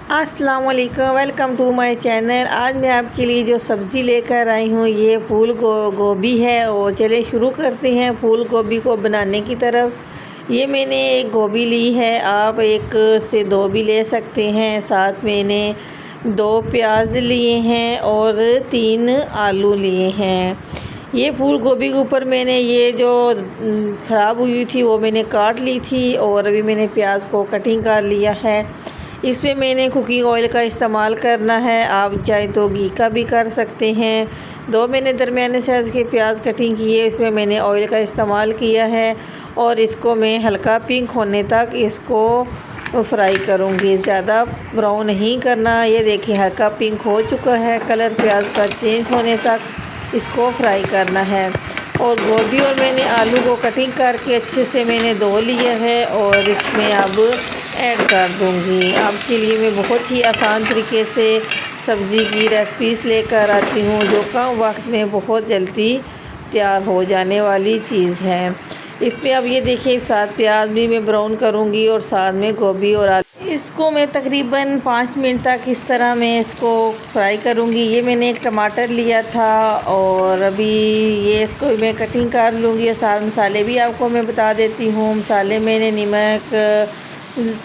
अस्सलाम वालेकुम, welcome to my channel. आज मैं आपके लिए जो सब्ज़ी लेकर आई हूँ ये फूल गोभी है। और चले शुरू करते हैं फूल गोभी को बनाने की तरफ। ये मैंने एक गोभी ली है, आप एक से दो भी ले सकते हैं। साथ मैंने 2 प्याज लिए हैं और 3 आलू लिए हैं। ये फूल गोभी के ऊपर मैंने ये जो ख़राब हुई थी वो मैंने काट ली थी और अभी मैंने प्याज को कटिंग कर लिया है। इसमें मैंने कुकिंग ऑयल का इस्तेमाल करना है, आप चाहे तो घी का भी कर सकते हैं। 2 मैंने दरमियाने साइज़ के प्याज कटिंग किए, इसमें मैंने ऑयल का इस्तेमाल किया है और इसको मैं हल्का पिंक होने तक इसको फ्राई करूँगी, ज़्यादा ब्राउन नहीं करना। ये देखिए हल्का पिंक हो चुका है कलर, प्याज का चेंज होने तक इसको फ्राई करना है। और गोभी और मैंने आलू को कटिंग करके अच्छे से मैंने धो लिया है और इसमें अब ऐड कर दूंगी। आपके लिए मैं बहुत ही आसान तरीके से सब्ज़ी की रेसिपीज़ लेकर आती हूँ जो कम वक्त में बहुत जल्दी तैयार हो जाने वाली चीज़ है। इसमें अब ये देखिए साथ प्याज भी मैं ब्राउन करूँगी और साथ में गोभी और आलू। इसको मैं तकरीबन 5 मिनट तक इस तरह मैं इसको फ्राई करूँगी। ये मैंने एक टमाटर लिया था और अभी ये इसको मैं कटिंग कर लूँगी। और सारे मसाले भी आपको मैं बता देती हूँ। मसाले मैंने नमक,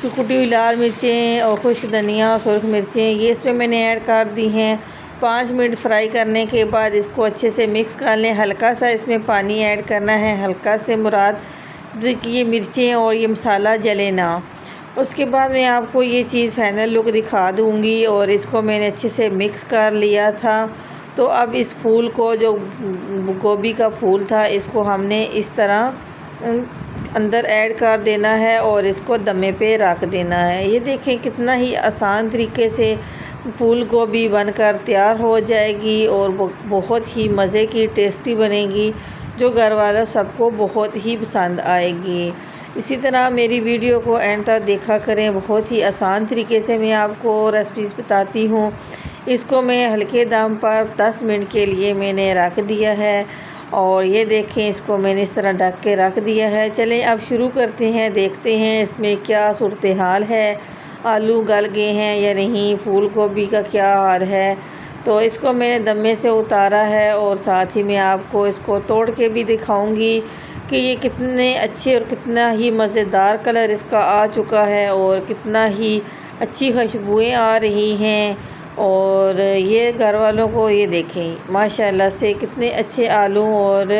कुटी हुई लाल मिर्चें और खुश्क धनिया और सुरख मिर्चें ये इसमें मैंने ऐड कर दी हैं। 5 मिनट फ्राई करने के बाद इसको अच्छे से मिक्स कर लें। हल्का सा इसमें पानी ऐड करना है, हल्का से मुराद कि ये मिर्चें और ये मसाला जले ना। उसके बाद मैं आपको ये चीज़ फाइनल लुक दिखा दूँगी। और इसको मैंने अच्छे से मिक्स कर लिया था। तो अब इस फूल को, जो गोभी का फूल था, इसको हमने इस तरह अंदर ऐड कर देना है और इसको दमे पे रख देना है। ये देखें कितना ही आसान तरीके से फूल गोभी बनकर तैयार हो जाएगी और बहुत ही मज़े की टेस्टी बनेगी जो घर वालों सबको बहुत ही पसंद आएगी। इसी तरह मेरी वीडियो को एंड तक देखा करें, बहुत ही आसान तरीके से मैं आपको रेसिपीज़ बताती हूँ। इसको मैं हल्के दम पर 10 मिनट के लिए मैंने रख दिया है और ये देखें इसको मैंने इस तरह ढक के रख दिया है। चलें अब शुरू करते हैं, देखते हैं इसमें क्या सूरत हाल है, आलू गल गए हैं या नहीं, फूल गोभी का क्या हाल है। तो इसको मैंने दमे से उतारा है और साथ ही मैं आपको इसको तोड़ के भी दिखाऊंगी कि ये कितने अच्छे और कितना ही मज़ेदार कलर इसका आ चुका है और कितना ही अच्छी खुशबुएँ आ रही हैं। और ये घर वालों को ये देखें माशाल्लाह से कितने अच्छे आलू और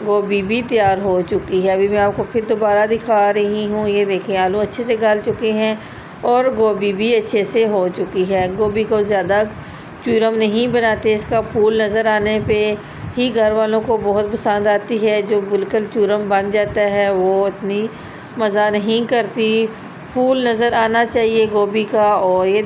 गोभी भी तैयार हो चुकी है। अभी मैं आपको फिर दोबारा दिखा रही हूँ। ये देखें आलू अच्छे से गल चुके हैं और गोभी भी अच्छे से हो चुकी है। गोभी को ज़्यादा चूरम नहीं बनाते, इसका फूल नज़र आने पे ही घर वालों को बहुत पसंद आती है। जो बिल्कुल चूरम बन जाता है वो इतनी मज़ा नहीं करती, फूल नज़र आना चाहिए गोभी का। और ये